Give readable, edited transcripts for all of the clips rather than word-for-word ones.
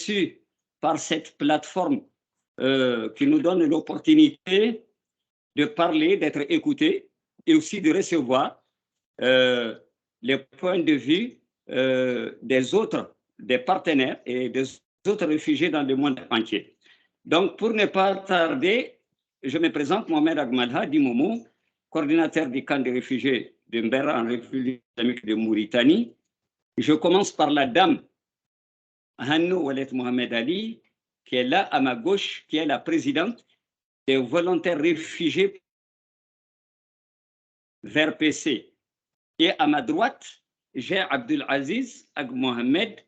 reçu par cette plateforme qui nous donne l'opportunité de parler, d'être écouté et aussi de recevoir les points de vue des autres, des partenaires et des autres réfugiés dans le monde entier. Donc, pour ne pas tarder, je me présente, Mohamed Agmalha Dimoumou, coordinateur du camp des réfugiés de Mbera en République islamique de Mauritanie. Je commence par la dame Hannou Ouellet Mohamed Ali, qui est là à ma gauche, qui est la présidente des volontaires réfugiés vers PC. Et à ma droite, j'ai Abdelaziz Ag Mohamed,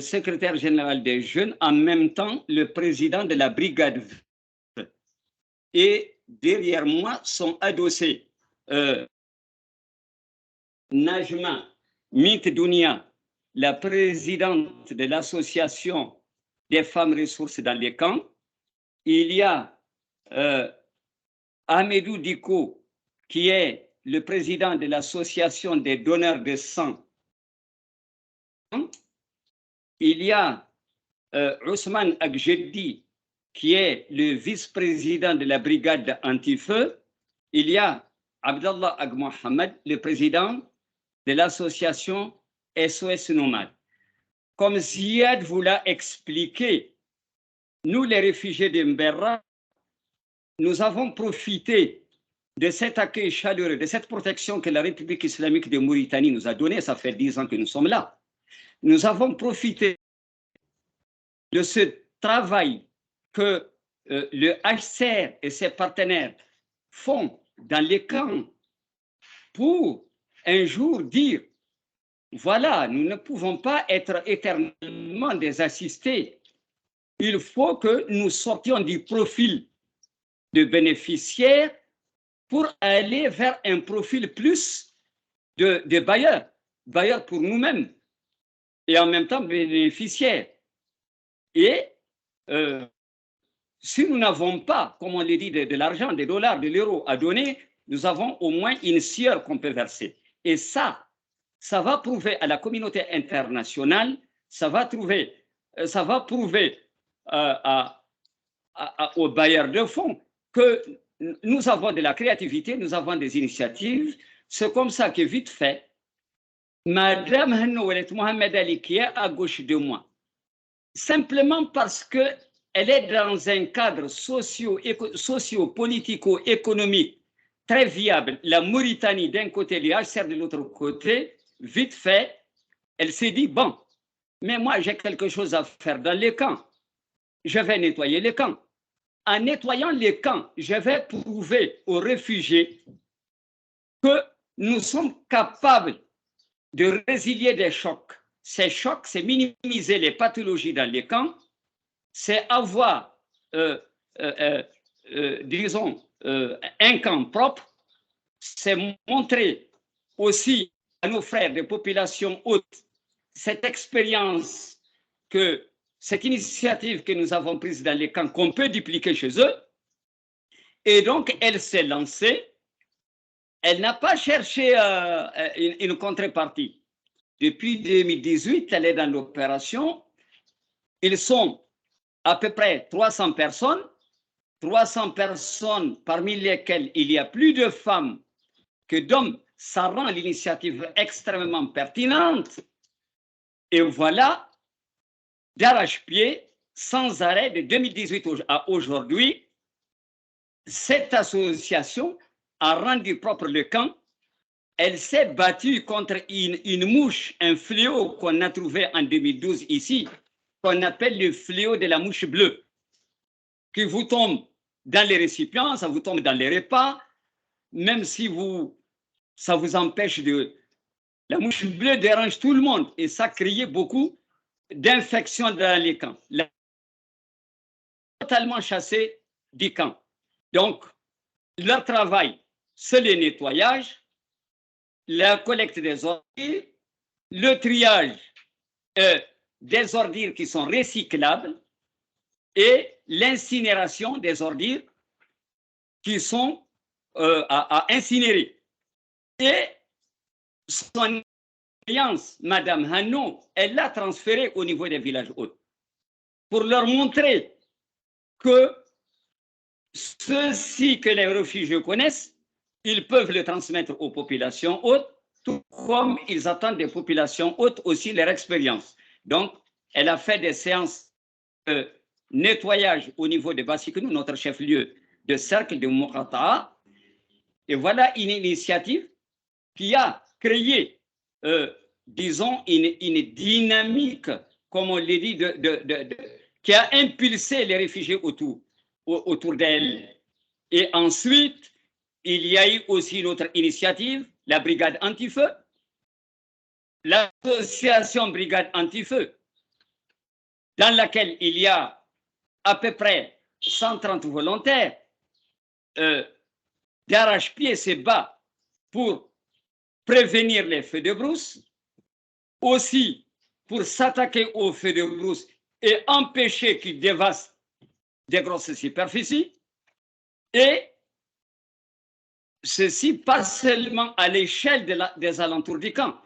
secrétaire général des jeunes, en même temps le président de la brigade. Et derrière moi sont adossés Najma Mint Dounia, la présidente de l'association des femmes ressources dans les camps. Il y a Ahmedou Diko, qui est le président de l'association des donneurs de sang. Il y a Ousmane Agjeddi, qui est le vice-président de la brigade anti-feu. Il y a Abdallah Ag Mohamed, le président de l'association SOS Nomade. Comme Ziad vous l'a expliqué, nous les réfugiés de Mbera, nous avons profité de cet accueil chaleureux, de cette protection que la République islamique de Mauritanie nous a donnée. Ça fait 10 ans que nous sommes là. Nous avons profité de ce travail que le HCR et ses partenaires font dans les camps pour un jour dire, voilà, nous ne pouvons pas être éternellement des assistés. Il faut que nous sortions du profil de bénéficiaires pour aller vers un profil plus de bailleurs pour nous-mêmes et en même temps bénéficiaires. Et si nous n'avons pas, comme on l'a dit, de l'argent, des dollars, de l'euro à donner, nous avons au moins une sueur qu'on peut verser. Et ça va prouver à la communauté internationale, ça va prouver aux bailleurs de fonds que nous avons de la créativité, nous avons des initiatives. C'est comme ça que vite fait, Madame Hannou Ouellet Mohamed Ali, qui est à gauche de moi, simplement parce qu'elle est dans un cadre socio-politico-économique très viable, la Mauritanie d'un côté, les HCR de l'autre côté, vite fait, elle s'est dit, bon, mais moi j'ai quelque chose à faire dans les camps, je vais nettoyer les camps. En nettoyant les camps, je vais prouver aux réfugiés que nous sommes capables de résilier des chocs. Ces chocs, c'est minimiser les pathologies dans les camps, c'est avoir, disons, un camp propre, c'est montrer aussi à nos frères des populations hautes cette expérience, que cette initiative que nous avons prise dans les camps, qu'on peut dupliquer chez eux. Et donc, elle s'est lancée. Elle n'a pas cherché une contrepartie. Depuis 2018, elle est dans l'opération. Ils sont à peu près 300 personnes, parmi lesquelles il y a plus de femmes que d'hommes. Ça rend l'initiative extrêmement pertinente. Et voilà, d'arrache-pied, sans arrêt, de 2018 à aujourd'hui, cette association a rendu propre le camp. Elle s'est battue contre une mouche, un fléau qu'on a trouvé en 2012 ici, qu'on appelle le fléau de la mouche bleue, qui vous tombe dans les récipients, ça vous tombe dans les repas, même si ça vous empêche de... La mouche bleue dérange tout le monde et ça crée beaucoup d'infections dans les camps. Totalement chassés du camp. Donc, leur travail, c'est le nettoyage, la collecte des ordures, le triage des ordures qui sont recyclables et l'incinération des ordures qui sont à incinérer. Et son expérience, Madame Hannou, elle l'a transférée au niveau des villages hôtes. pour leur montrer que ceci que les réfugiés connaissent, ils peuvent le transmettre aux populations hautes, tout comme ils attendent des populations hautes aussi leur expérience. Donc, elle a fait des séances de nettoyage au niveau de Bassiknou, notre chef-lieu de cercle de Moukata. Et voilà une initiative qui a créé, disons, une dynamique, comme on l'a dit, qui a impulsé les réfugiés autour d'elle. Et ensuite, il y a eu aussi une autre initiative, la brigade anti-feu, l'association brigade anti-feu, dans laquelle il y a à peu près 130 volontaires d'arrache-pied et bas pour prévenir les feux de brousse, aussi pour s'attaquer aux feux de brousse et empêcher qu'ils dévastent des grosses superficies, et ceci pas seulement à l'échelle des alentours du camp,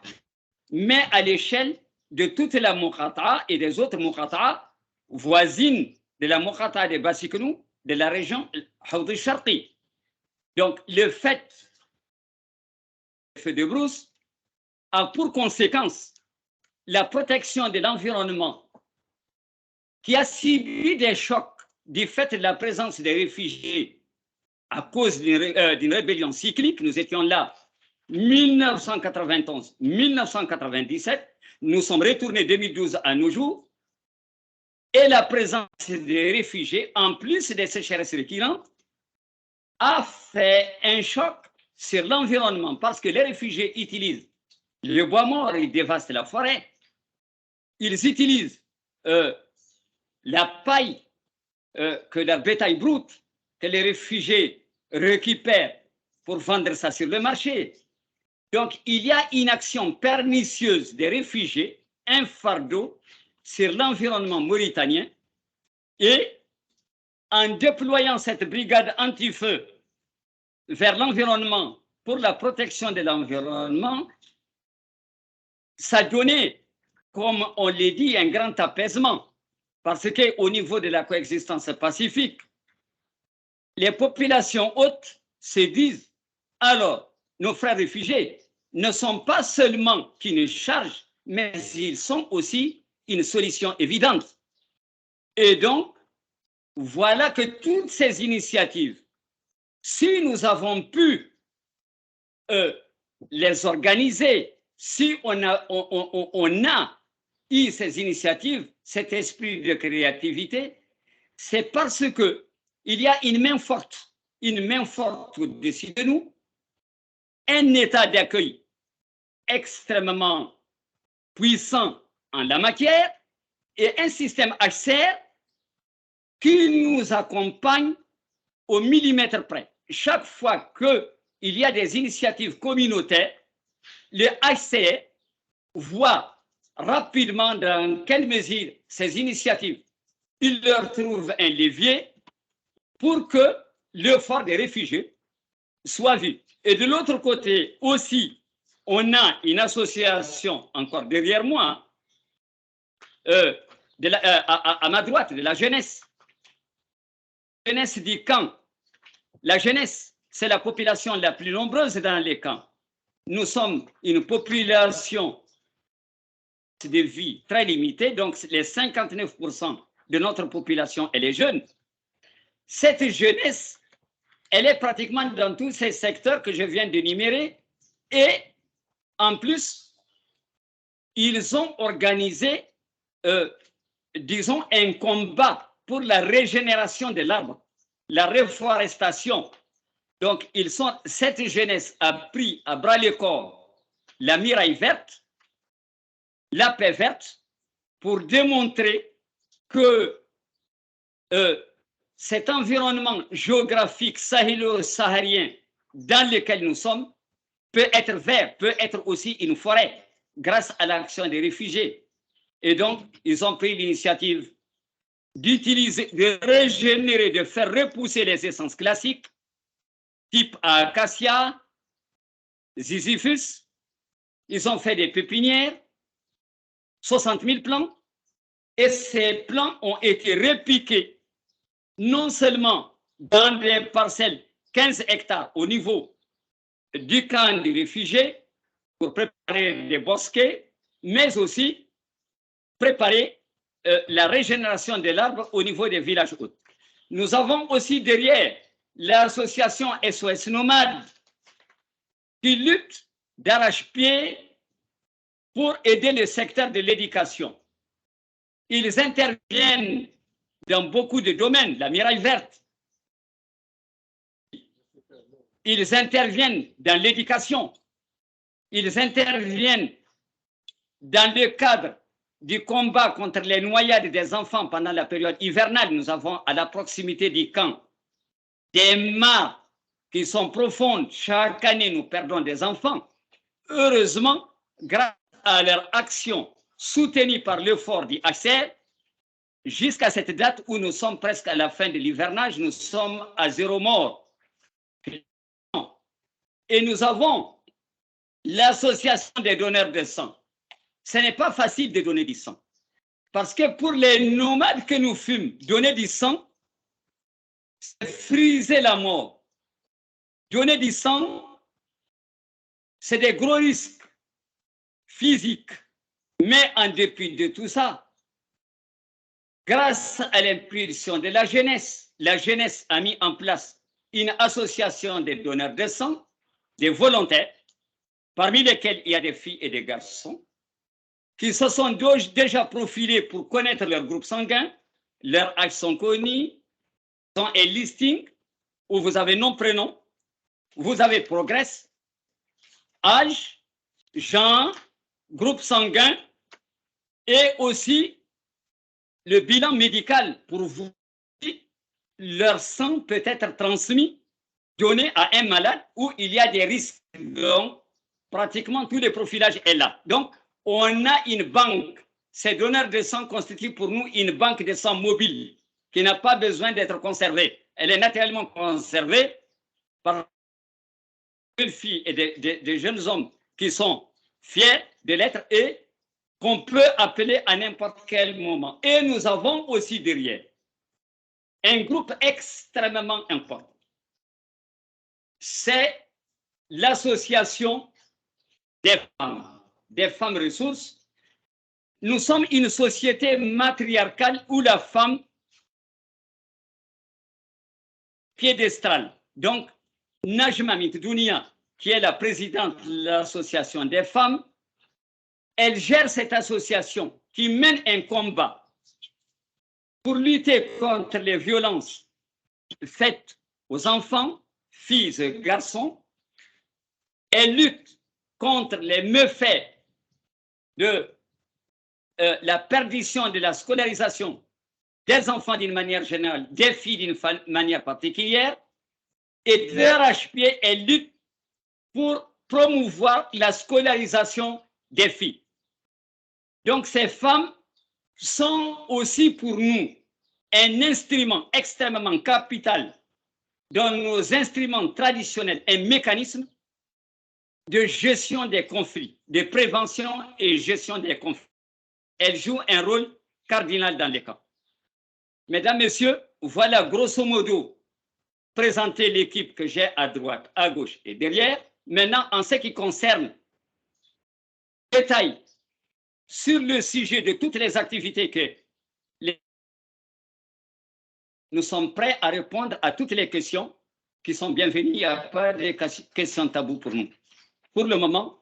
mais à l'échelle de toute la Moukata et des autres Moukata voisines de la Moukata de Bassiknou, de la région Haoudi Sharqi. Donc, le fait du feu de brousse a pour conséquence la protection de l'environnement qui a subi des chocs du fait de la présence des réfugiés à cause d'une rébellion cyclique. Nous étions là 1991, 1997, nous sommes retournés 2012 à nos jours, et la présence des réfugiés, en plus des sécheresses récurrentes, a fait un choc sur l'environnement parce que les réfugiés utilisent le bois mort, ils dévastent la forêt, ils utilisent la paille que la bétail brute que les réfugiés récupèrent pour vendre ça sur le marché. Donc, il y a une action pernicieuse des réfugiés, un fardeau sur l'environnement mauritanien, et en déployant cette brigade anti-feu vers l'environnement pour la protection de l'environnement, ça donnait, comme on l'a dit, un grand apaisement. Parce qu'au niveau de la coexistence pacifique, les populations hautes se disent, alors, nos frères réfugiés ne sont pas seulement qu'une charge, mais ils sont aussi une solution évidente. Et donc, voilà que toutes ces initiatives, si nous avons pu les organiser, si on a eu ces initiatives, cet esprit de créativité, c'est parce que il y a une main forte au-dessus de nous, un état d'accueil extrêmement puissant en la matière et un système HCR qui nous accompagne au millimètre près. Chaque fois qu'il y a des initiatives communautaires, le HCR voit rapidement dans quelle mesure ces initiatives, il leur trouve un levier pour que l'effort des réfugiés soit vu. Et de l'autre côté aussi, on a une association encore derrière moi, à ma droite, de la jeunesse. La jeunesse du camp. La jeunesse, c'est la population la plus nombreuse dans les camps. Nous sommes une population de vie très limitée, donc les 59% de notre population, elle est jeune. Cette jeunesse, elle est pratiquement dans tous ces secteurs que je viens d'énumérer, et en plus, ils ont organisé, disons, un combat pour la régénération de l'arbre, la reforestation. Donc, cette jeunesse a pris à bras le corps la muraille verte, la paix verte, pour démontrer que cet environnement géographique sahélo-saharien dans lequel nous sommes peut être vert, peut être aussi une forêt, grâce à l'action des réfugiés. Et donc, ils ont pris l'initiative d'utiliser, de régénérer, de faire repousser les essences classiques, type acacia, ziziphus. Ils ont fait des pépinières, 60 000 plants, Et ces plans ont été répliqués non seulement dans des parcelles 15 hectares au niveau du camp des réfugiés pour préparer des bosquets, mais aussi préparer la régénération de l'arbre au niveau des villages hôtes. Nous avons aussi derrière l'association SOS Nomade qui lutte d'arrache-pied pour aider le secteur de l'éducation. Ils interviennent dans beaucoup de domaines, la muraille verte. Ils interviennent dans l'éducation. Ils interviennent dans le cadre du combat contre les noyades des enfants pendant la période hivernale. Nous avons à la proximité du camp des mares qui sont profondes. Chaque année, nous perdons des enfants. Heureusement, grâce à leur action soutenue par l'effort du HCR, jusqu'à cette date où nous sommes presque à la fin de l'hivernage, nous sommes à 0 mort. Et nous avons l'association des donneurs de sang. Ce n'est pas facile de donner du sang. Parce que pour les nomades que nous fûmes, donner du sang, c'est friser la mort. Donner du sang, c'est des gros risques physiques. Mais en dépit de tout ça, grâce à l'impulsion de la jeunesse a mis en place une association des donneurs de sang, des volontaires, parmi lesquels il y a des filles et des garçons, qui se sont déjà profilés pour connaître leur groupe sanguin, leurs âges sont connus, sont un listing où vous avez nom, prénom, vous avez progrès, âge, genre, groupe sanguin et aussi le bilan médical pour vous. Leur sang peut être transmis, donné à un malade où il y a des risques. Donc, pratiquement tout le profilage est là. Donc, on a une banque. Ces donneurs de sang constituent pour nous une banque de sang mobile qui n'a pas besoin d'être conservée. Elle est naturellement conservée par des filles et des jeunes hommes qui sont fiers de l'être et qu'on peut appeler à n'importe quel moment. Et nous avons aussi derrière un groupe extrêmement important. C'est l'association des femmes ressources. Nous sommes une société matriarcale où la femme piédestale. Donc, Najma Mitdounia, qui est la présidente de l'association des femmes, elle gère cette association qui mène un combat pour lutter contre les violences faites aux enfants, filles et garçons. Elle lutte contre les méfaits de la perdition de la scolarisation des enfants d'une manière générale, des filles d'une manière particulière, et d'arrache-pied, elle lutte pour promouvoir la scolarisation des filles. Donc ces femmes sont aussi pour nous un instrument extrêmement capital dans nos instruments traditionnels, un mécanisme de gestion des conflits, de prévention et gestion des conflits. Elles jouent un rôle cardinal dans les camps. Mesdames, Messieurs, voilà grosso modo présenter l'équipe que j'ai à droite, à gauche et derrière. Maintenant, en ce qui concerne les détails sur le sujet de toutes les activités que nous sommes prêts à répondre à toutes les questions qui sont bienvenues. Il n'y a pas de questions taboues pour nous. Pour le moment,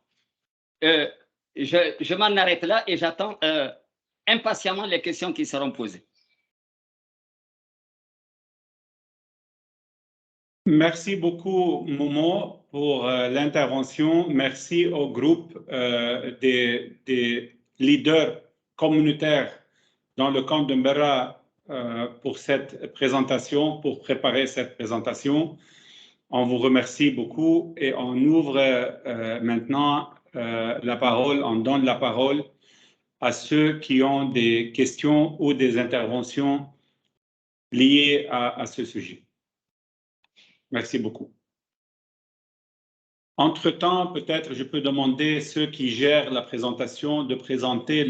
je m'en arrête là et j'attends impatiemment les questions qui seront posées. Merci beaucoup, Momo, pour l'intervention. Merci au groupe des leaders communautaires dans le camp de Mbera pour cette présentation, pour préparer cette présentation. On vous remercie beaucoup et on ouvre maintenant la parole, on donne la parole à ceux qui ont des questions ou des interventions liées à ce sujet. Merci beaucoup. Entre-temps, peut-être je peux demander ceux qui gèrent la présentation de présenter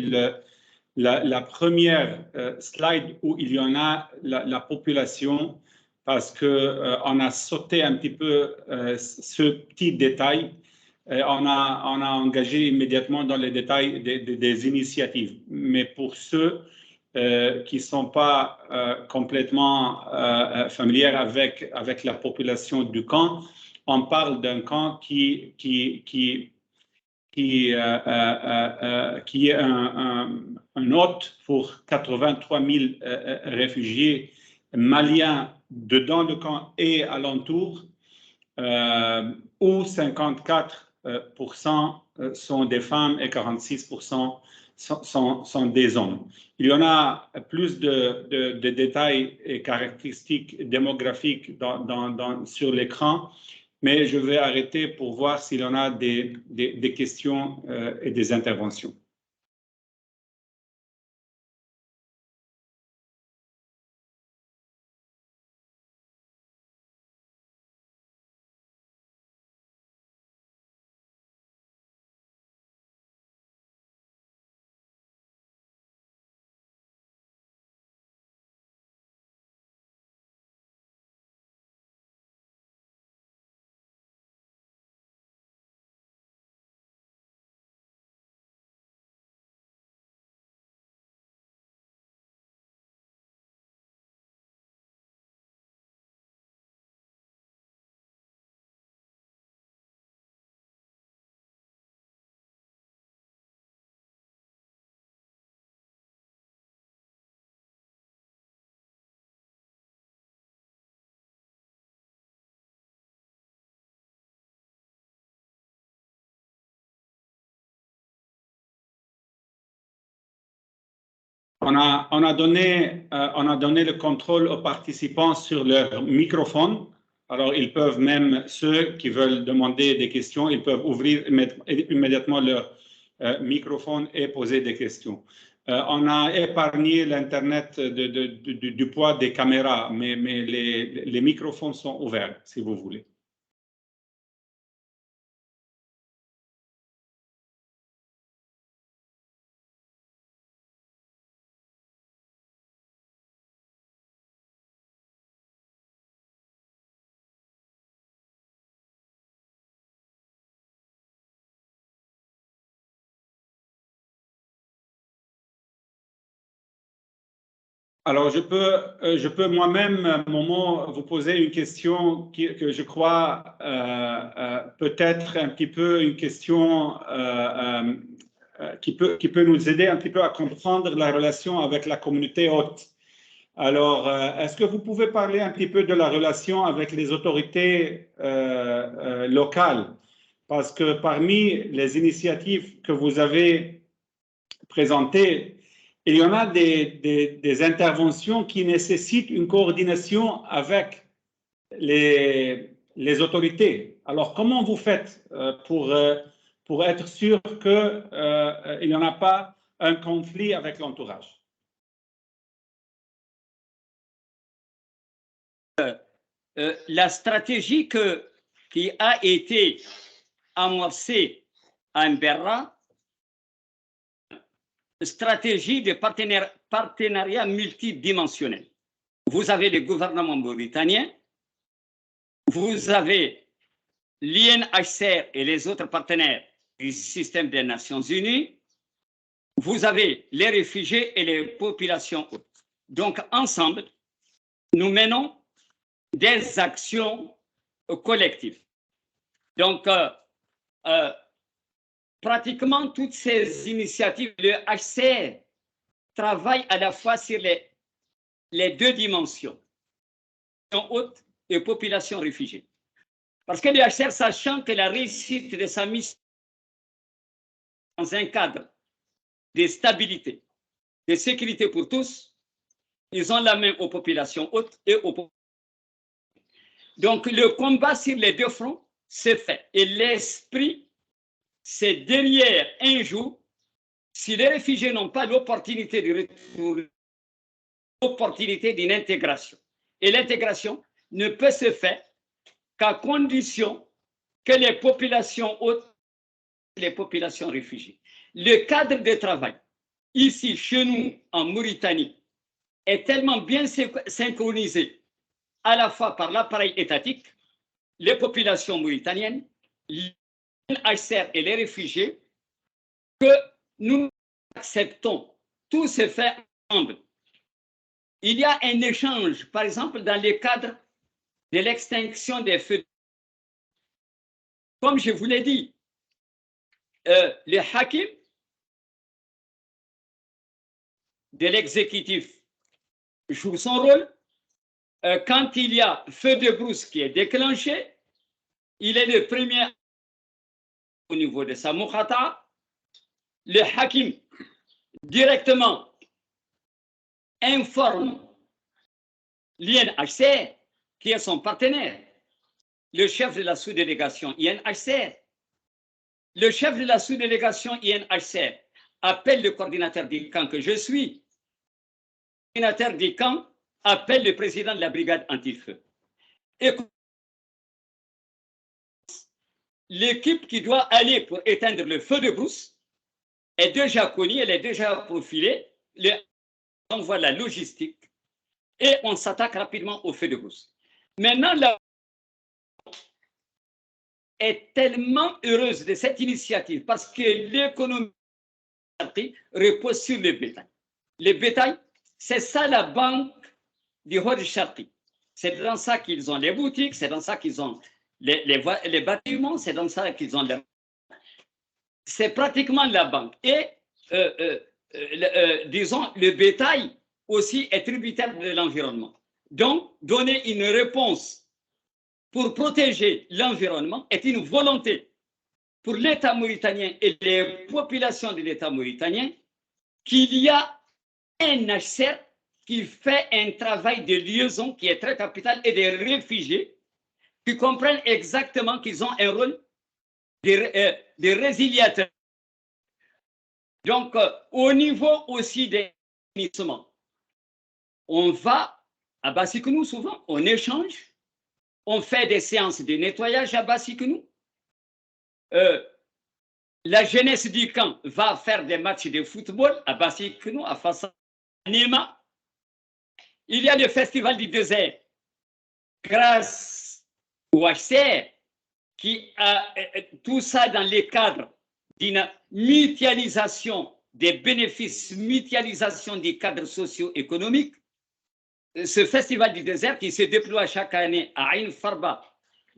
la première slide où il y en a la population, parce qu'on a sauté un petit peu ce petit détail. On a engagé immédiatement dans les détails des initiatives. Mais pour ceux qui ne sont pas complètement familiers avec la population du camp, on parle d'un camp qui est un hôte pour 83 000 réfugiés maliens dedans le camp et alentour, où 54% sont des femmes et 46% sont des hommes. Il y en a plus de détails et caractéristiques démographiques sur l'écran, mais je vais arrêter pour voir s'il y en a des questions et des interventions. On a donné le contrôle aux participants sur leur microphone. Alors, ils peuvent même, ceux qui veulent demander des questions, ils peuvent ouvrir immédiatement leur microphone et poser des questions. On a épargné l'Internet du poids des caméras, mais les microphones sont ouverts, si vous voulez. Alors, je peux moi-même, Momo, vous poser une question que je crois peut-être un petit peu une question qui peut nous aider un petit peu à comprendre la relation avec la communauté hôte. Alors, est-ce que vous pouvez parler un petit peu de la relation avec les autorités locales? Parce que parmi les initiatives que vous avez présentées, il y en a des interventions qui nécessitent une coordination avec les autorités. Alors, comment vous faites pour être sûr qu'il n'y en a pas un conflit avec l'entourage? La stratégie qui a été amorcée à Mberra, stratégie de partenariat multidimensionnel. Vous avez le gouvernement mauritanien, vous avez l'INHCR et les autres partenaires du système des Nations Unies, vous avez les réfugiés et les populations hôtes. Donc, ensemble, nous menons des actions collectives. Donc, pratiquement toutes ces initiatives, le HCR travaille à la fois sur les deux dimensions, haute et population réfugiée. Parce que le HCR, sachant que la réussite de sa mission dans un cadre de stabilité, de sécurité pour tous, ils ont la main aux populations hautes et aux populations. Donc, le combat sur les deux fronts se fait. Et l'esprit, c'est derrière un jour, si les réfugiés n'ont pas l'opportunité de retourner, l'opportunité d'une intégration. Et l'intégration ne peut se faire qu'à condition que les populations hautes, les populations réfugiées. Le cadre de travail ici, chez nous, en Mauritanie, est tellement bien synchronisé à la fois par l'appareil étatique, les populations mauritaniennes, l'UNHCR et les réfugiés, que nous acceptons tous ces faits ensemble. Il y a un échange, par exemple, dans le cadre de l'extinction des feux. Comme je vous l'ai dit, le hakim de l'exécutif joue son rôle. Quand il y a feu de brousse qui est déclenché, il est le premier au niveau de sa mukhata. Le hakim directement informe l'INHCR, qui est son partenaire, le chef de la sous-délégation INHCR. Le chef de la sous-délégation INHCR appelle le coordinateur du camp que je suis. Le coordinateur du camp appelle le président de la brigade anti-feu. Et l'équipe qui doit aller pour éteindre le feu de brousse est déjà connue, elle est déjà profilée. On envoie la logistique et on s'attaque rapidement au feu de brousse. Maintenant, la est tellement heureuse de cette initiative parce que l'économie repose sur le bétail. Le bétail, c'est ça la banque du Hod Sharqi. C'est dans ça qu'ils ont les boutiques, c'est dans ça qu'ils ont les bâtiments, c'est dans ça qu'ils ont les... C'est pratiquement la banque. Et disons, le bétail aussi est tributaire de l'environnement. Donc, donner une réponse pour protéger l'environnement est une volonté pour l'État mauritanien et les populations de l'État mauritanien qu'il y a un HCR qui fait un travail de liaison qui est très capital et des réfugiés qui comprennent exactement qu'ils ont un rôle de résiliateurs. Donc, au niveau aussi des assainissement, on va à Bassikounou souvent, on échange, on fait des séances de nettoyage à Bassikounou. La jeunesse du camp va faire des matchs de football à Bassikounou, à Fassa, à Nima. Il y a le festival du désert, grâce au HCR, qui a tout ça dans le cadre d'une mutualisation des bénéfices, mutualisation des cadres socio-économiques. Ce festival du désert qui se déploie chaque année à Ain Farba,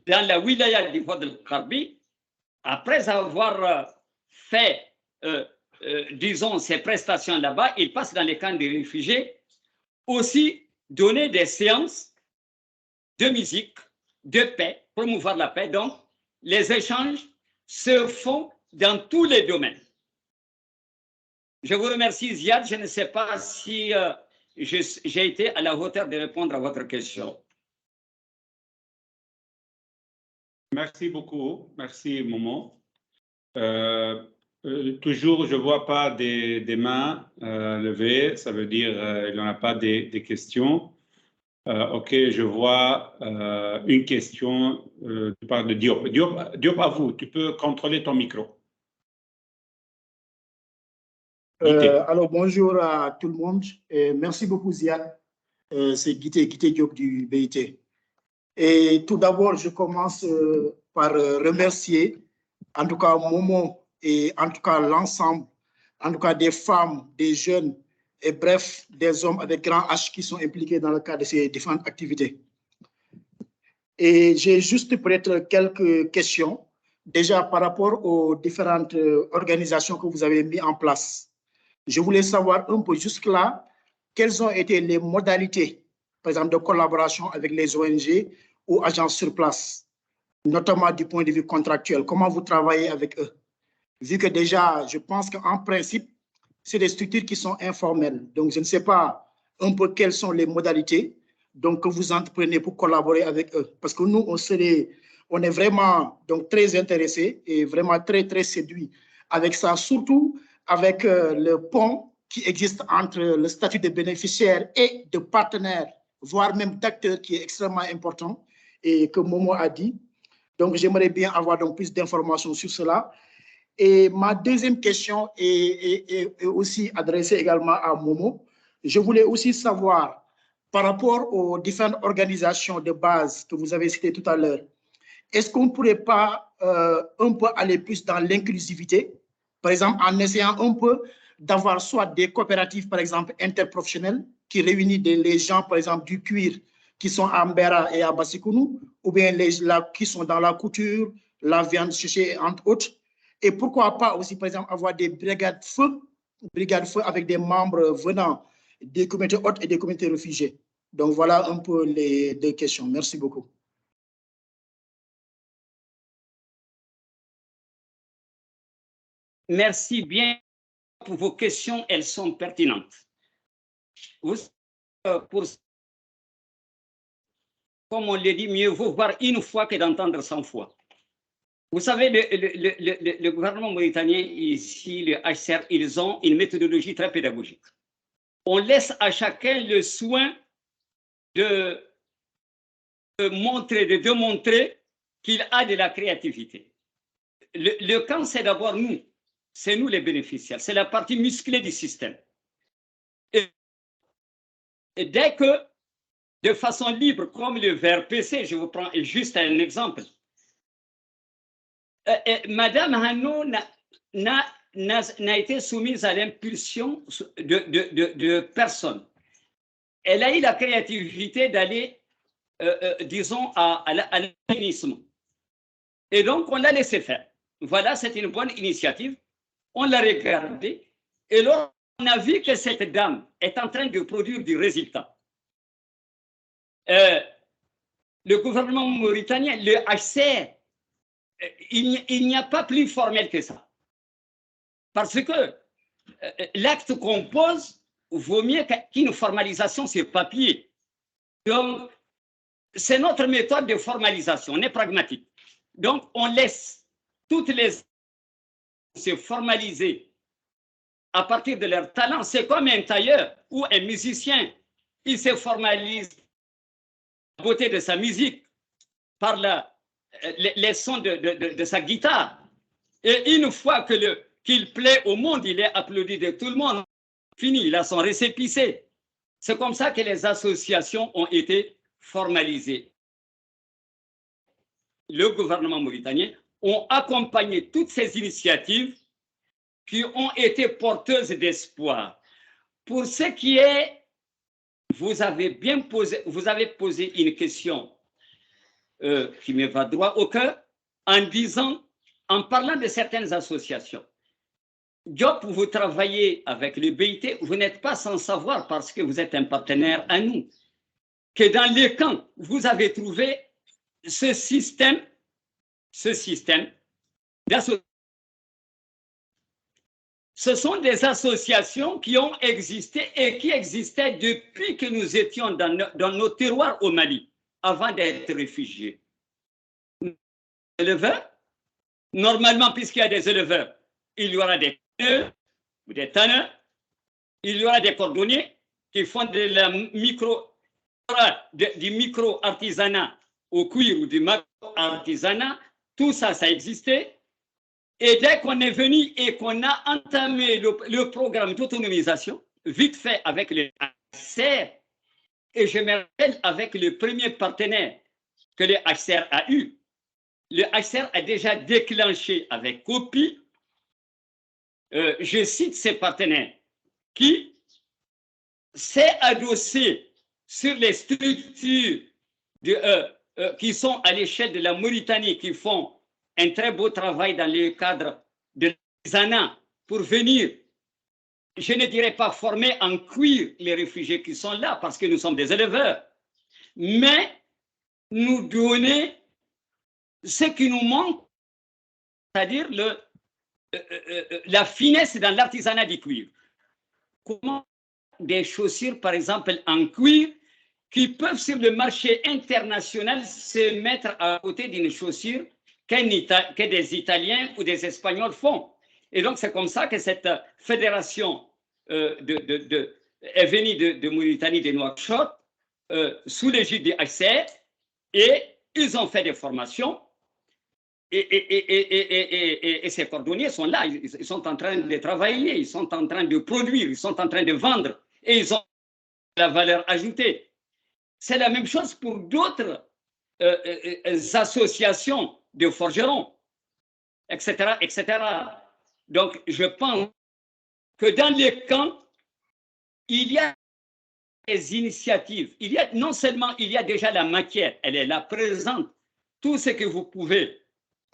dans la wilaya du Wad al-Karbi, après avoir fait, disons, ses prestations là-bas, il passe dans les camps des réfugiés, aussi donner des séances de musique, de paix, promouvoir la paix. Donc, les échanges se font dans tous les domaines. Je vous remercie, Ziad. Je ne sais pas si j'ai été à la hauteur de répondre à votre question. Merci beaucoup. Merci, Momo. Toujours, je ne vois pas des mains levées. Ça veut dire qu'il n'y en a pas des questions. OK, je vois une question de part de Diop. Diop, à vous. Tu peux contrôler ton micro. Alors, bonjour à tout le monde. Merci beaucoup, Ziad. C'est Guité Diop du BIT. Et tout d'abord, je commence par remercier, en tout cas, Momo et en tout cas l'ensemble, en tout cas des femmes, des jeunes, et bref, des hommes avec grand H qui sont impliqués dans le cadre de ces différentes activités. Et j'ai juste peut-être quelques questions, déjà par rapport aux différentes organisations que vous avez mises en place. Je voulais savoir un peu jusque-là, quelles ont été les modalités, par exemple, de collaboration avec les ONG ou agences sur place, notamment du point de vue contractuel. Comment vous travaillez avec eux? Vu que déjà, je pense qu'en principe, c'est des structures qui sont informelles. Donc, je ne sais pas un peu quelles sont les modalités donc, que vous entreprenez pour collaborer avec eux. Parce que nous, on est vraiment donc, très intéressés et vraiment très, très séduits avec ça, surtout avec le pont qui existe entre le statut de bénéficiaire et de partenaire, voire même d'acteur qui est extrêmement important et que Momo a dit. Donc, j'aimerais bien avoir donc plus d'informations sur cela. Et ma deuxième question est aussi adressée également à Momo. Je voulais aussi savoir, par rapport aux différentes organisations de base que vous avez citées tout à l'heure, est-ce qu'on ne pourrait pas un peu aller plus dans l'inclusivité, par exemple en essayant un peu d'avoir soit des coopératives, par exemple, interprofessionnelles, qui réunissent les gens, par exemple, du cuir, qui sont à Mbera et à Bassikounou, ou bien qui sont dans la couture, la viande séchée, entre autres. Et pourquoi pas aussi, par exemple, avoir des brigades feu avec des membres venant des communautés hautes et des communautés réfugiées. Donc, voilà un peu les deux questions. Merci beaucoup. Merci bien pour vos questions, elles sont pertinentes. Comme on le dit, mieux vaut voir une fois que d'entendre 100 fois. Vous savez, le gouvernement mauritanien, ici, le HCR, ils ont une méthodologie très pédagogique. On laisse à chacun le soin de démontrer qu'il a de la créativité. Le camp, c'est d'abord nous. C'est nous les bénéficiaires. C'est la partie musclée du système. Et dès que, de façon libre, comme le VRPC, je vous prends juste un exemple, Madame Hanno n'a été soumise à l'impulsion de personne. Elle a eu la créativité d'aller, disons, à l'alpinisme. Et donc, on l'a laissé faire. Voilà, c'est une bonne initiative. On l'a regardé. Et là, on a vu que cette dame est en train de produire du résultat. Le gouvernement mauritanien, le HCR, il n'y a pas plus formel que ça. Parce que l'acte qu'on pose vaut mieux qu'une formalisation sur papier. Donc, c'est notre méthode de formalisation, on est pragmatique. Donc, on laisse toutes les se formaliser à partir de leur talent. C'est comme un tailleur ou un musicien. Il se formalise la beauté de sa musique par les sons de sa guitare. Et une fois qu'il plaît au monde, il est applaudi de tout le monde. Fini, il a son récépissé. C'est comme ça que les associations ont été formalisées. Le gouvernement mauritanien a accompagné toutes ces initiatives qui ont été porteuses d'espoir. Pour ce qui est, vous avez posé une question qui me va droit au cœur en parlant de certaines associations. Diop, vous travaillez avec le BIT, vous n'êtes pas sans savoir, parce que vous êtes un partenaire à nous, que dans les camps, vous avez trouvé ce système d'associations. Ce sont des associations qui ont existé et qui existaient depuis que nous étions dans nos terroirs au Mali, avant d'être réfugiés. Éleveurs, normalement, puisqu'il y a des éleveurs, il y aura des tanneurs ou des tanneurs, il y aura des cordonniers qui font du micro-artisanat au cuir ou du macro-artisanat. Tout ça, ça existait. Et dès qu'on est venu et qu'on a entamé le programme d'autonomisation, vite fait avec le HCR, et je me rappelle avec le premier partenaire que le HCR a eu, le HCR a déjà déclenché avec copie, je cite ses partenaires, qui s'est adossé sur les structures qui sont à l'échelle de la Mauritanie, qui font un très beau travail dans le cadre de l'ANA pour venir, je ne dirais pas former en cuir les réfugiés qui sont là, parce que nous sommes des éleveurs, mais nous donner ce qui nous manque, c'est-à-dire la finesse dans l'artisanat du cuir. Comment des chaussures, par exemple, en cuir, qui peuvent sur le marché international se mettre à côté d'une chaussure que des Italiens ou des Espagnols font. Et donc, c'est comme ça que cette fédération est venue de Mauritanie, de Nouakchott, sous l'égide du HCR, et ils ont fait des formations. Et ces cordonniers sont là, ils sont en train de travailler, ils sont en train de produire, ils sont en train de vendre et ils ont la valeur ajoutée. C'est la même chose pour d'autres associations de forgerons, etc., etc. Donc, je pense que dans les camps, il y a des initiatives. Il y a, non seulement il y a déjà la matière, elle est là présente, tout ce que vous pouvez,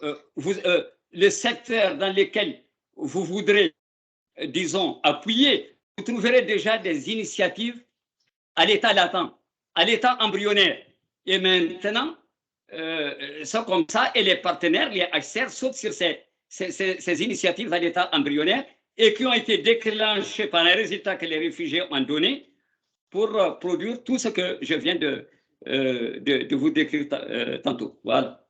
le secteur dans lequel vous voudrez, disons, appuyer, vous trouverez déjà des initiatives à l'état latent, à l'état embryonnaire. Et maintenant, c'est comme ça, et les partenaires, les HCR, sautent sur ces initiatives à l'état embryonnaire et qui ont été déclenchées par les résultats que les réfugiés ont donnés pour produire tout ce que je viens de vous décrire tantôt. Voilà.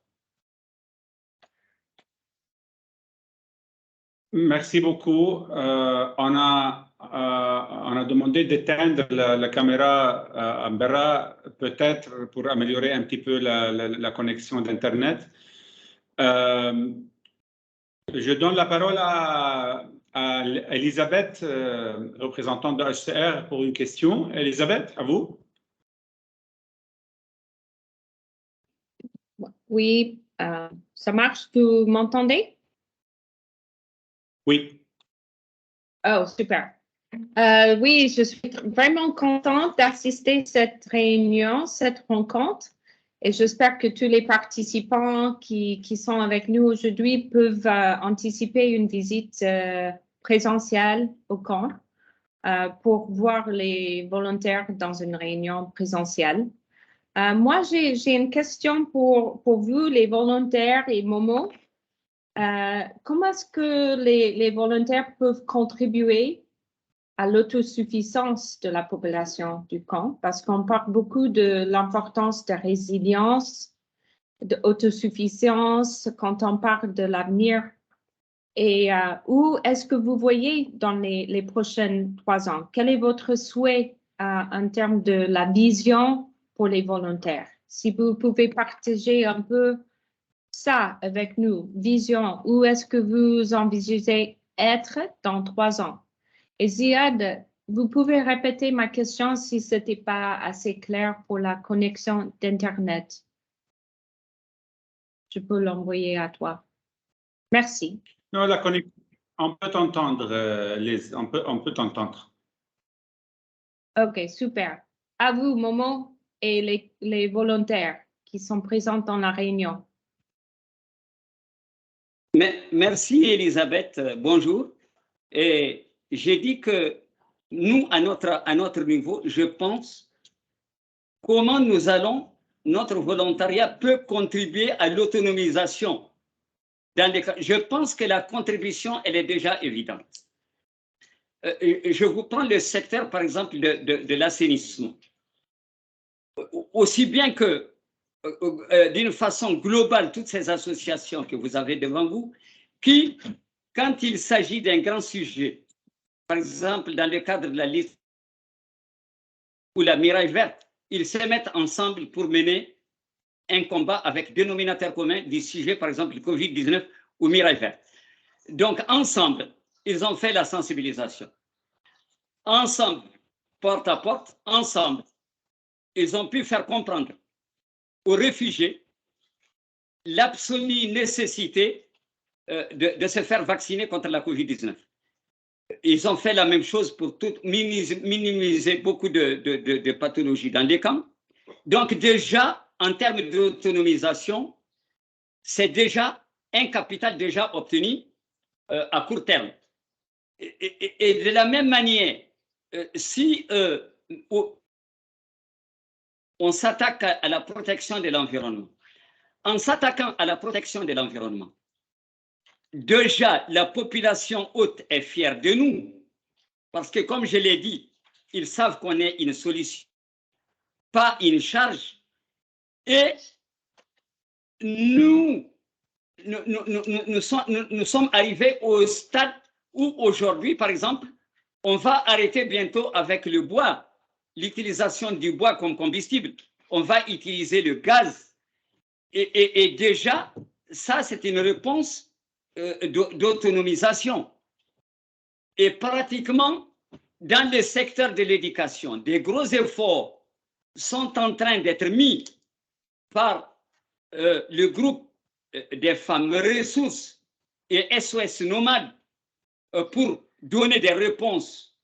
Merci beaucoup. On a demandé d'éteindre la caméra à Berra, peut-être pour améliorer un petit peu la connexion d'Internet. Je donne la parole à Elisabeth, représentante de HCR, pour une question. Elisabeth, à vous. Oui, ça marche, vous m'entendez? Oui. Oh, super. Oui, je suis vraiment contente d'assister à cette réunion, cette rencontre, et j'espère que tous les participants qui sont avec nous aujourd'hui peuvent anticiper une visite présentielle au camp pour voir les volontaires dans une réunion présentielle. Moi, j'ai une question pour vous, les volontaires et Momo. Comment est-ce que les volontaires peuvent contribuer à l'autosuffisance de la population du camp? Parce qu'on parle beaucoup de l'importance de résilience, d'autosuffisance quand on parle de l'avenir. Et où est-ce que vous voyez dans les prochaines 3 ans? Quel est votre souhait en termes de la vision pour les volontaires? Si vous pouvez partager un peu ça avec nous, vision, où est-ce que vous envisagez être dans 3 ans? Et Ziad, vous pouvez répéter ma question si ce n'était pas assez clair pour la connexion d'Internet. Je peux l'envoyer à toi. Merci. Non, la connexion, on peut t'entendre, Liz, on peut t'entendre. OK, super. À vous, Momo, et les volontaires qui sont présents dans la réunion. Merci, Elisabeth. Bonjour. Et j'ai dit que nous, à notre niveau, je pense comment notre volontariat peut contribuer à l'autonomisation. Je pense que la contribution, elle est déjà évidente. Je vous prends le secteur, par exemple, de l'assainissement. Aussi bien que, d'une façon globale, toutes ces associations que vous avez devant vous, qui, quand il s'agit d'un grand sujet, par exemple, dans le cadre de la liste ou la miraille verte, ils se mettent ensemble pour mener un combat avec dénominateur commun du sujet, par exemple, le Covid-19 ou miraille verte. Donc, ensemble, ils ont fait la sensibilisation. Ensemble, porte à porte, ensemble, ils ont pu faire comprendre aux réfugiés l'absolue nécessité de se faire vacciner contre la Covid-19. Ils ont fait la même chose pour minimiser beaucoup de pathologies dans les camps. Donc déjà, en termes d'autonomisation, c'est déjà un capital déjà obtenu à court terme. Et de la même manière, si on s'attaque à la protection de l'environnement, en s'attaquant à la protection de l'environnement, déjà la population haute est fière de nous, parce que comme je l'ai dit, ils savent qu'on est une solution, pas une charge, et nous sommes arrivés au stade où aujourd'hui, par exemple, on va arrêter bientôt avec le bois, l'utilisation du bois comme combustible. On va utiliser le gaz. Et déjà, ça, c'est une réponse d'autonomisation. Et pratiquement, dans le secteur de l'éducation, des gros efforts sont en train d'être mis par le groupe des femmes ressources et SOS Nomades pour donner des réponses,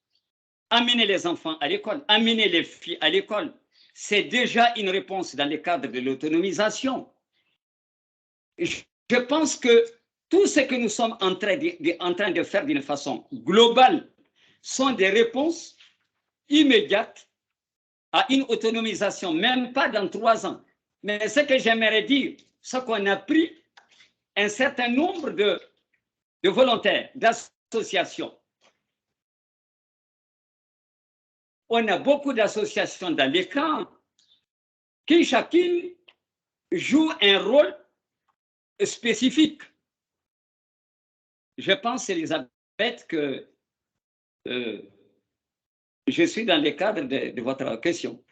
amener les enfants à l'école, amener les filles à l'école. C'est déjà une réponse dans le cadre de l'autonomisation. Je pense que tout ce que nous sommes en train de faire d'une façon globale sont des réponses immédiates à une autonomisation, même pas dans 3 ans. Mais ce que j'aimerais dire, c'est qu'on a pris un certain nombre de volontaires, d'associations. On a beaucoup d'associations dans les camps qui chacune joue un rôle spécifique. Je pense, Elisabeth, que je suis dans le cadre de votre question.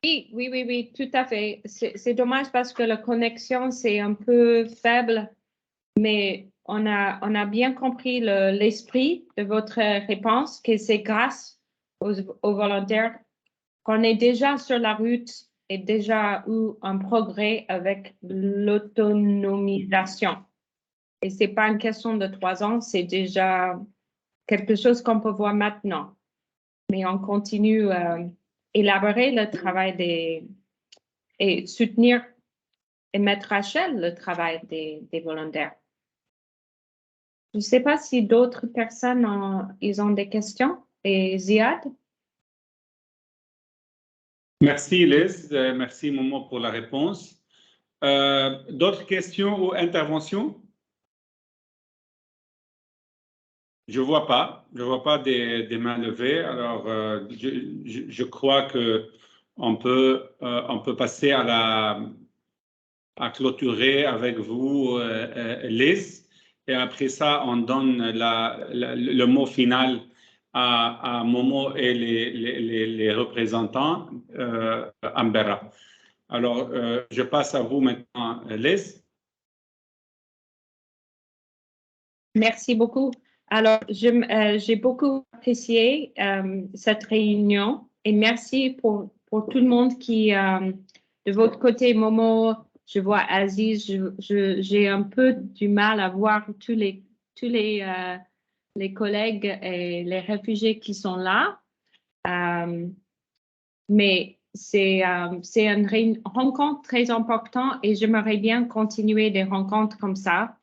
Oui, tout à fait. C'est dommage parce que la connexion, c'est un peu faible, mais on a bien compris l'esprit de votre réponse, que c'est grâce aux volontaires qu'on est déjà sur la route et déjà eu un progrès avec l'autonomisation. Et ce n'est pas une question de 3 ans, c'est déjà quelque chose qu'on peut voir maintenant. Mais on continue à élaborer le travail et soutenir et mettre à l'échelle le travail des volontaires. Je ne sais pas si d'autres personnes ont des questions. Et Ziad? Merci Liz, merci Momo pour la réponse. D'autres questions ou interventions? Je ne vois pas des mains levées. Alors, je crois qu'on peut passer à clôturer avec vous, Liz. Et après ça, on donne le mot final à Momo et les représentants Ambera. Alors, je passe à vous maintenant, Liz. Merci beaucoup. Alors, j'ai beaucoup apprécié cette réunion et merci pour tout le monde qui, de votre côté, Momo, je vois Aziz, j'ai un peu du mal à voir tous les collègues et les réfugiés qui sont là. Mais c'est une rencontre très importante et j'aimerais bien continuer des rencontres comme ça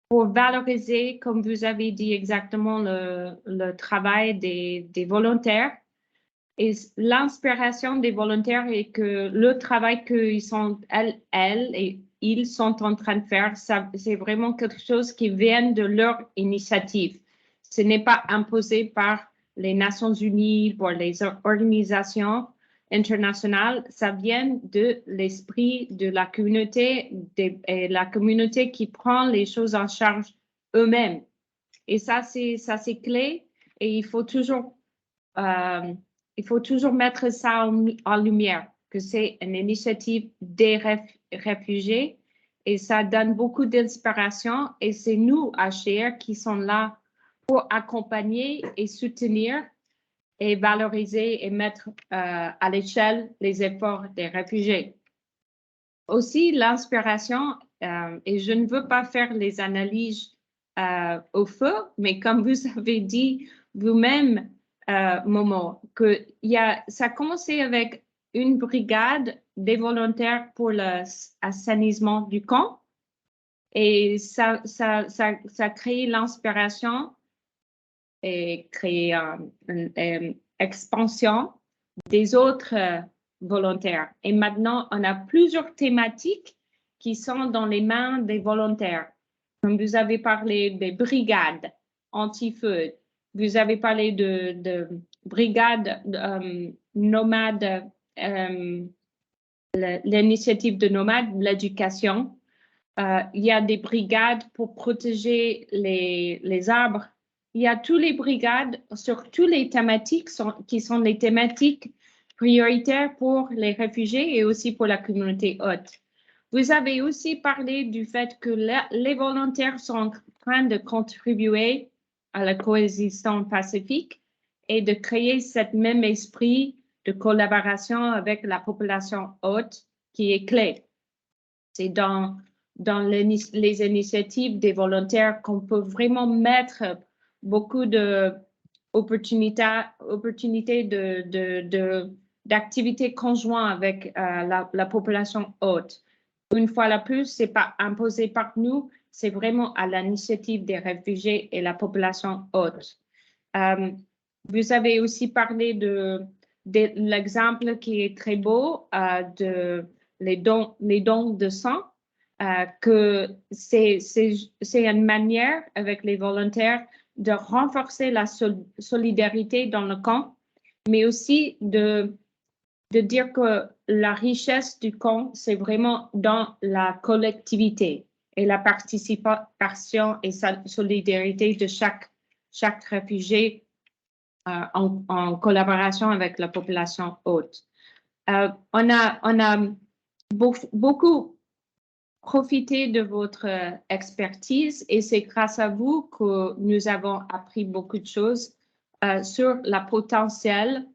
pour valoriser, comme vous avez dit exactement, le travail des volontaires. Et l'inspiration des volontaires est que le travail qu'ils sont, ils sont en train de faire, c'est vraiment quelque chose qui vient de leur initiative. Ce n'est pas imposé par les Nations Unies, pour les organisations internationales, ça vient de l'esprit de la communauté, et la communauté qui prend les choses en charge eux-mêmes. Et ça, c'est clé et il faut toujours mettre ça en lumière, que c'est une initiative des réfugiés et ça donne beaucoup d'inspiration et c'est nous, HCR, qui sont là pour accompagner et soutenir et valoriser et mettre à l'échelle les efforts des réfugiés. Aussi, l'inspiration, et je ne veux pas faire les analyses au feu, mais comme vous avez dit vous-même, Momo, que ça a commencé avec une brigade des volontaires pour l'assainissement du camp et ça crée l'inspiration et créer une expansion des autres volontaires. Et maintenant, on a plusieurs thématiques qui sont dans les mains des volontaires. Comme vous avez parlé des brigades anti-feu, vous avez parlé de brigades nomades, l'initiative de nomades, l'éducation. Il y a des brigades pour protéger les arbres. Il y a toutes les brigades sur toutes les thématiques qui sont les thématiques prioritaire pour les réfugiés et aussi pour la communauté hôte. Vous avez aussi parlé du fait que les volontaires sont en train de contribuer à la cohésion pacifique et de créer cet même esprit de collaboration avec la population hôte qui est clé. C'est dans les initiatives des volontaires qu'on peut vraiment mettre beaucoup d'opportunités d'activités conjointes avec la population hôte. Une fois de plus, ce n'est pas imposé par nous, c'est vraiment à l'initiative des réfugiés et la population hôte. Vous avez aussi parlé de l'exemple qui est très beau de les dons de sang, que c'est une manière avec les volontaires de renforcer la solidarité dans le camp, mais aussi de dire que la richesse du camp, c'est vraiment dans la collectivité et la participation et la solidarité de chaque réfugié en collaboration avec la population hôte. On a beaucoup profité de votre expertise et c'est grâce à vous que nous avons appris beaucoup de choses sur le potentiel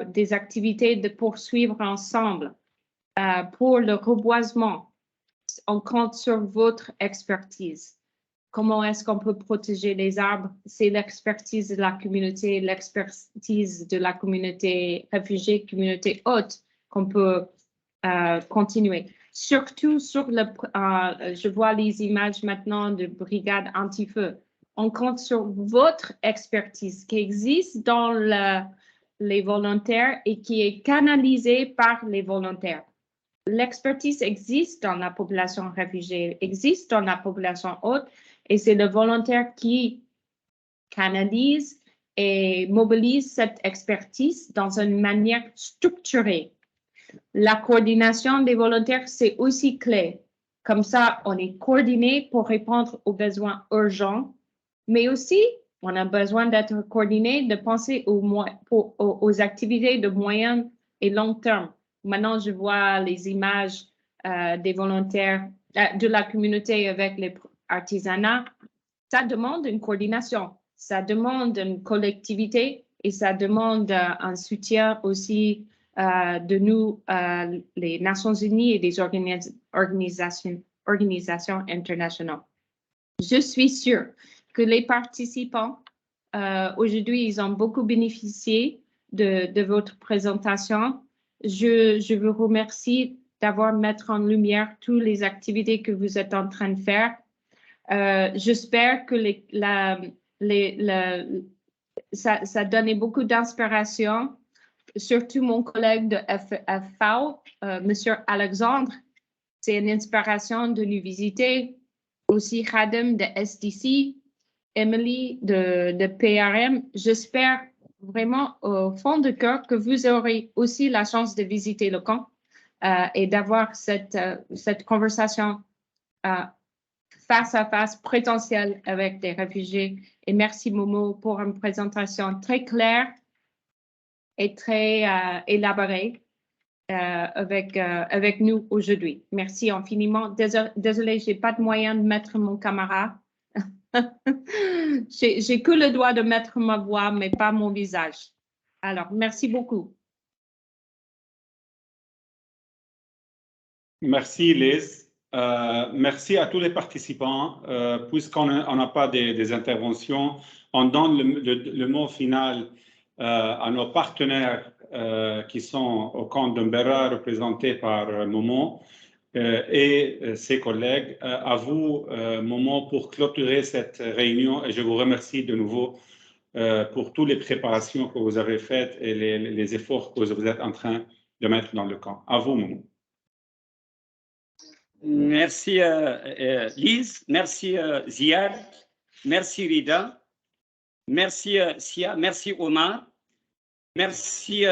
des activités de poursuivre ensemble pour le reboisement. On compte sur votre expertise. Comment est-ce qu'on peut protéger les arbres? C'est l'expertise de la communauté, l'expertise de la communauté réfugiée, communauté hôte qu'on peut continuer. Surtout sur je vois les images maintenant de brigades anti-feu. On compte sur votre expertise qui existe dans les volontaires et qui est canalisée par les volontaires. L'expertise existe dans la population réfugiée, existe dans la population hôte, et c'est le volontaire qui canalise et mobilise cette expertise dans une manière structurée. La coordination des volontaires, c'est aussi clé. Comme ça, on est coordonné pour répondre aux besoins urgents, mais aussi, on a besoin d'être coordonné, de penser aux activités de moyen et long terme. Maintenant, je vois les images des volontaires de la communauté avec les artisanats. Ça demande une coordination, ça demande une collectivité et ça demande un soutien aussi de nous, les Nations Unies et des organisations internationales. Je suis sûre que les participants, aujourd'hui, ils ont beaucoup bénéficié de votre présentation. Je vous remercie d'avoir mis en lumière toutes les activités que vous êtes en train de faire. J'espère que ça donnait beaucoup d'inspiration, surtout mon collègue de FAO, Monsieur Alexandre. C'est une inspiration de nous visiter. Aussi Khadim de SDC, Emily de PRM. J'espère vraiment au fond de cœur que vous aurez aussi la chance de visiter le camp et d'avoir cette conversation face à face présentielle avec des réfugiés. Et merci Momo pour une présentation très claire et très élaborée avec nous aujourd'hui. Merci infiniment. Désolée, je n'ai pas de moyen de mettre mon caméra. J'ai que le droit de mettre ma voix, mais pas mon visage. Alors, merci beaucoup. Merci, Liz. Merci à tous les participants. Puisqu'on n'a pas des interventions, on donne le mot final à nos partenaires qui sont au camp de Mbera, représentés par Momo et ses collègues. À vous, Momo, pour clôturer cette réunion. Et je vous remercie de nouveau pour toutes les préparations que vous avez faites et les efforts que vous êtes en train de mettre dans le camp. À vous, Momo. Merci Lise, merci Ziad, merci Rida, merci Sia, merci Omar, merci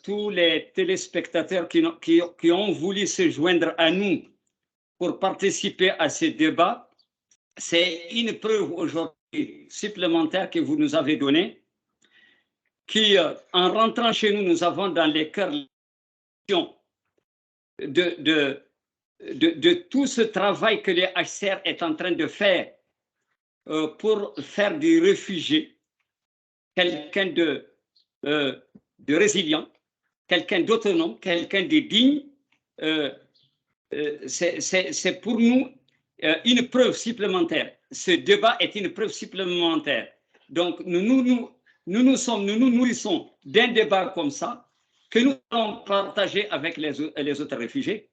tous les téléspectateurs qui ont voulu se joindre à nous pour participer à ce débat. C'est une preuve aujourd'hui supplémentaire que vous nous avez donnée qui, en rentrant chez nous, nous avons dans les cœurs de tout ce travail que les HCR est en train de faire pour faire des réfugiés quelqu'un de résilient, quelqu'un d'autonome, quelqu'un de digne. C'est pour nous une preuve supplémentaire. Ce débat est une preuve supplémentaire. Donc, nous nous nourrissons d'un débat comme ça que nous allons partager avec les autres réfugiés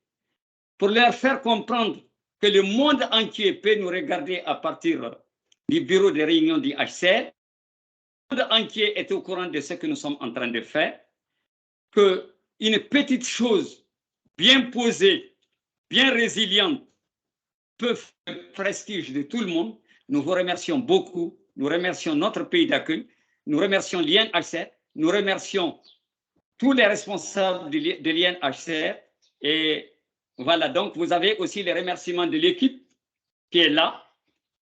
pour leur faire comprendre que le monde entier peut nous regarder à partir du bureau de réunion du HCR. Le monde entier est au courant de ce que nous sommes en train de faire, qu'une petite chose bien posée, bien résiliente, peut faire le prestige de tout le monde. Nous vous remercions beaucoup. Nous remercions notre pays d'accueil. Nous remercions l'INHCR. Nous remercions tous les responsables de l'INHCR. Et voilà, donc vous avez aussi les remerciements de l'équipe qui est là,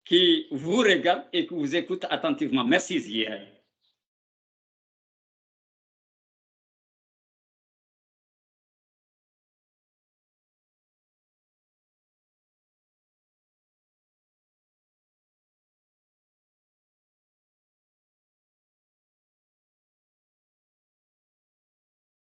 qui vous regarde et qui vous écoute attentivement. Merci, Zier.